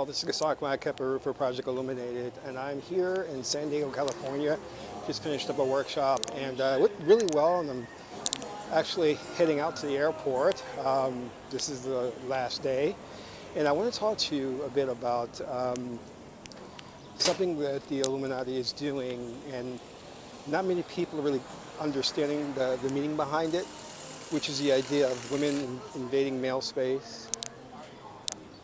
This is Gasak Keperu for Project Illuminated, and I'm here in San Diego, California. Just finished up a workshop, and it went really well, and I'm actually heading out to the airport. This is the last day, and I want to talk to you a bit about something that the Illuminati is doing, and not many people are really understanding the meaning behind it, which is the idea of women invading male space.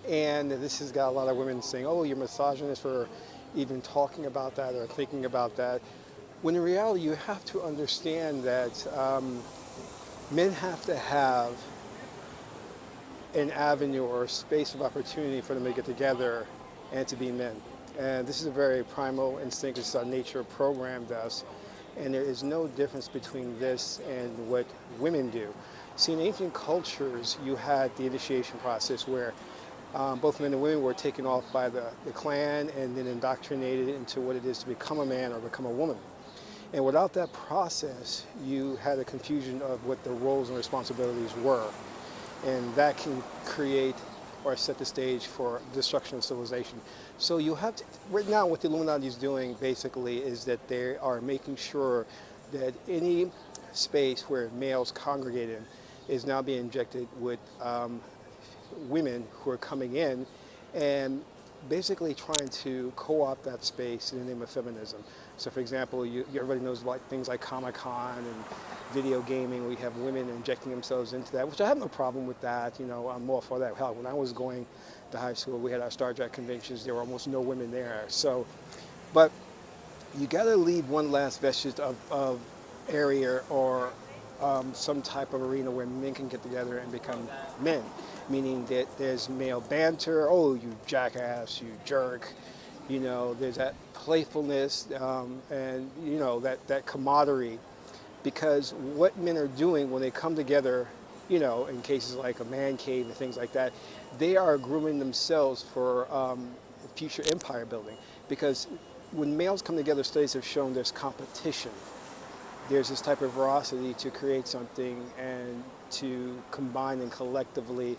And this has got a lot of women saying, oh, you're misogynist for even talking about that or thinking about that. When in reality, you have to understand that men have to have an avenue or space of opportunity for them to get together and to be men. And this is a very primal instinct. It's our nature programmed us. And there is no difference between this and what women do. See, in ancient cultures, you had the initiation process where both men and women were taken off by the clan and then indoctrinated into what it is to become a man or become a woman. And without that process, you had a confusion of what the roles and responsibilities were. And that can create or set the stage for destruction of civilization. So you have to, right now what the Illuminati is doing basically is that they are making sure that any space where males congregate in is now being injected with women who are coming in and basically trying to co-opt that space in the name of feminism. So for example, everybody knows about things like Comic-Con and video gaming. We have women injecting themselves into that, which I have no problem with that. You know, I'm all for that. Hell, when I was going to high school, we had our Star Trek conventions. There were almost no women there. So, but you got to leave one last vestige of area or some type of arena where men can get together and become men, meaning that there's male banter, oh, you jackass, you jerk, you know, there's that playfulness and, you know, that camaraderie, because what men are doing when they come together, you know, in cases like a man cave and things like that, they are grooming themselves for future empire building, because when males come together, studies have shown there's competition. There's this type of veracity to create something and to combine and collectively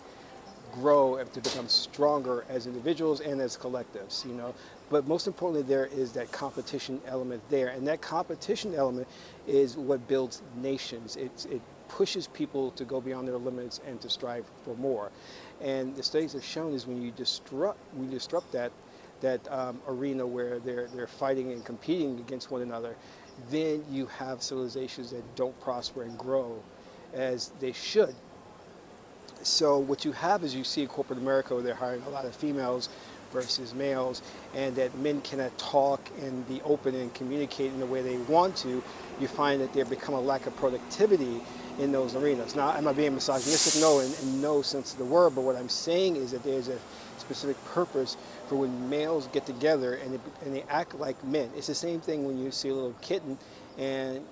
grow and to become stronger as individuals and as collectives, you know. But most importantly, there is that competition element there. And that competition element is what builds nations. It pushes people to go beyond their limits and to strive for more. And the studies have shown is when you disrupt that arena where they're fighting and competing against one another, then you have civilizations that don't prosper and grow as they should. So what you have is you see in corporate America where they're hiring a lot of females versus males, and that men cannot talk and be open and communicate in the way they want to. You find that there become a lack of productivity in those arenas. Now, am I being misogynistic? No, in no sense of the word, but what I'm saying is that there's a specific purpose for when males get together and they act like men. It's the same thing when you see a little kitten and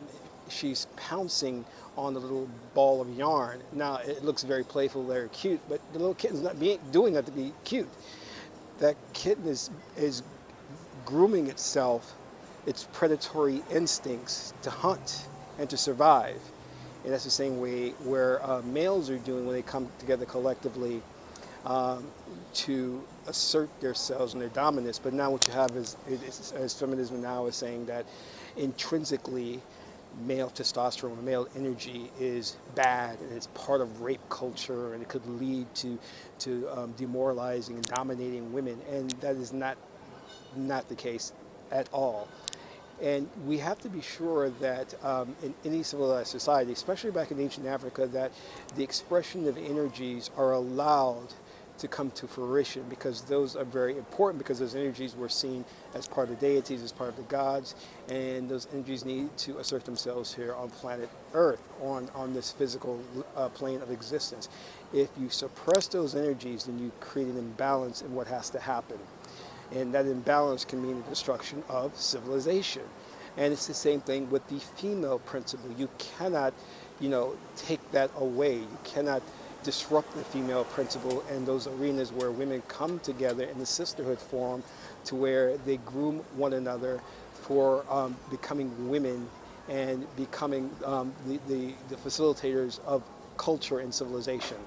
she's pouncing on the little ball of yarn. Now, it looks very playful, very cute, but the little kitten's not doing that to be cute. That kitten is grooming itself, its predatory instincts to hunt and to survive. And that's the same way where males are doing when they come together collectively to assert themselves and their dominance. But now what you have is as feminism now is saying that intrinsically male testosterone, male energy is bad, and it's part of rape culture, and it could lead to demoralizing and dominating women, and that is not the case at all. And we have to be sure that in any civilized society, especially back in ancient Africa, that the expression of energies are allowed to come to fruition, because those are very important, because those energies were seen as part of the deities, as part of the gods, and those energies need to assert themselves here on planet Earth, on this physical plane of existence. If you suppress those energies, then you create an imbalance in what has to happen. And that imbalance can mean the destruction of civilization. And it's the same thing with the female principle. You cannot, you know, take that away. You cannot disrupt the female principle in those arenas where women come together in the sisterhood form to where they groom one another for becoming women and becoming the facilitators of culture and civilization.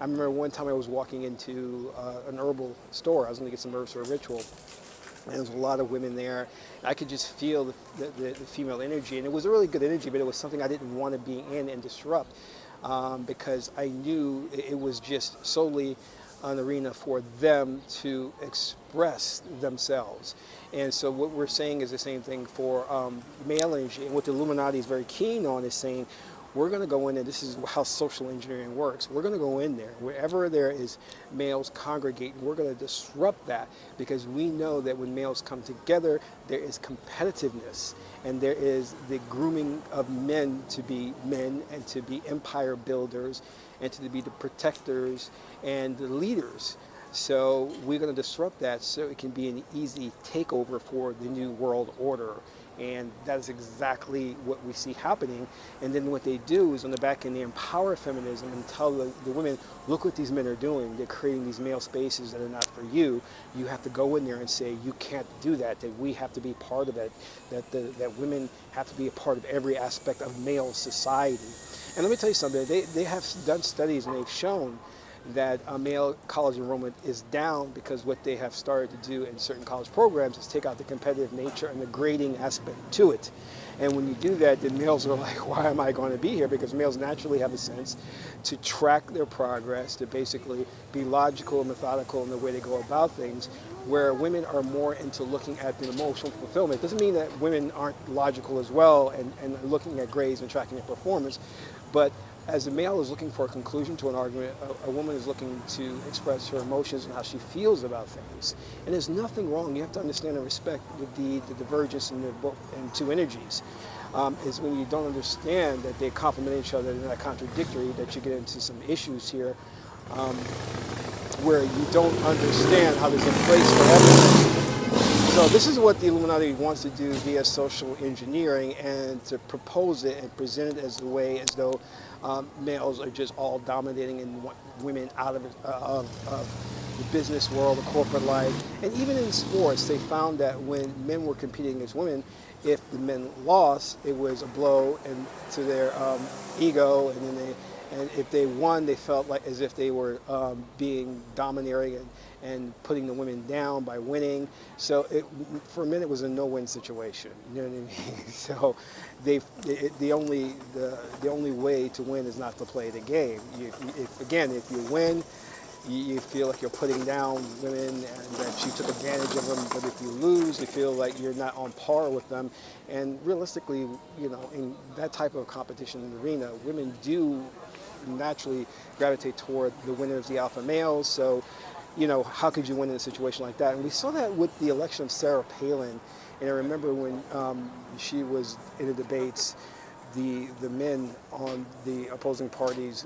I remember one time I was walking into an herbal store. I was going to get some herbs for a ritual. And there was a lot of women there. I could just feel the female energy. And it was a really good energy, but it was something I didn't want to be in and disrupt because I knew it was just solely an arena for them to express themselves. And so what we're saying is the same thing for male energy. And what the Illuminati is very keen on is saying, we're going to go in, and this is how social engineering works. We're going to go in there, wherever there is males congregating, we're going to disrupt that because we know that when males come together, there is competitiveness and there is the grooming of men to be men and to be empire builders and to be the protectors and the leaders. So we're going to disrupt that so it can be an easy takeover for the new world order. And that is exactly what we see happening. And then what they do is on the back end, they empower feminism and tell the women, look what these men are doing. They're creating these male spaces that are not for you. You have to go in there and say, you can't do that, that we have to be part of it, that women have to be a part of every aspect of male society. And let me tell you something, they have done studies and they've shown that male college enrollment is down because what they have started to do in certain college programs is take out the competitive nature and the grading aspect to it. And when you do that, then males are like, why am I going to be here? Because males naturally have a sense to track their progress, to basically be logical and methodical in the way they go about things, where women are more into looking at the emotional fulfillment. It doesn't mean that women aren't logical as well and looking at grades and tracking their performance, but as a male is looking for a conclusion to an argument, a woman is looking to express her emotions and how she feels about things. And there's nothing wrong. You have to understand and respect the divergence in the both and two energies. Is when you don't understand that they complement each other, they're not contradictory, that you get into some issues here where you don't understand how there's a place for everything. So this is what the Illuminati wants to do via social engineering, and to propose it and present it as the way as though males are just all dominating and want women out of the business world, the corporate life. And even in sports, they found that when men were competing against women, if the men lost, it was a blow and to their ego, and if they won, they felt like as if they were being domineering and putting the women down by winning. So for men, it was a no-win situation. You know what I mean? So the only way to win is not to play the game. If you win, you feel like you're putting down women and that you took advantage of them. But if you lose, you feel like you're not on par with them. And realistically, in that type of competition in the arena, women do naturally gravitate toward the winners, the alpha males. So, how could you win in a situation like that? And we saw that with the election of Sarah Palin. And I remember when she was in the debates, the men on the opposing parties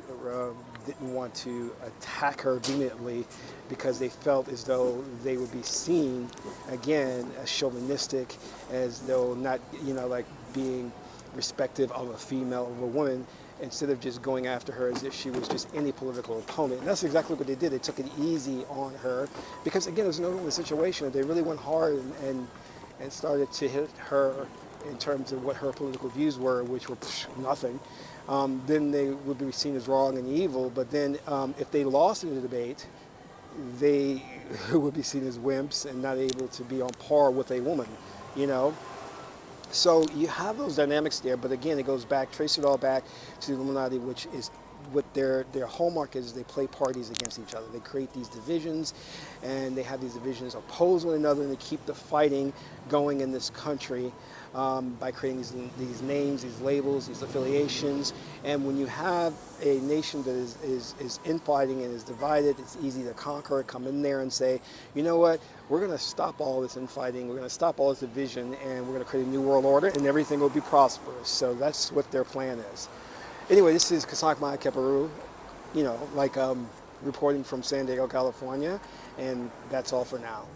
didn't want to attack her vehemently because they felt as though they would be seen, again, as chauvinistic, as though not, like being respective of a female, of a woman, instead of just going after her as if she was just any political opponent. And that's exactly what they did. They took it easy on her because, again, it was no situation. If they really went hard and started to hit her in terms of what her political views were, which were nothing, then they would be seen as wrong and evil. But then if they lost in the debate, they would be seen as wimps and not able to be on par with a woman, So you have those dynamics there, but again, it goes back, trace it all back to the Illuminati, which is what their hallmark is. They play parties against each other. They create these divisions, and they have these divisions oppose one another, and they keep the fighting going in this country by creating these names, these labels, these affiliations. And when you have a nation that is infighting and is divided, it's easy to conquer it, come in there and say, you know what, we're going to stop all this infighting, we're going to stop all this division, and we're going to create a new world order, and everything will be prosperous. So that's what their plan is. Anyway, this is Kasak Maya Keparu, reporting from San Diego, California, and that's all for now.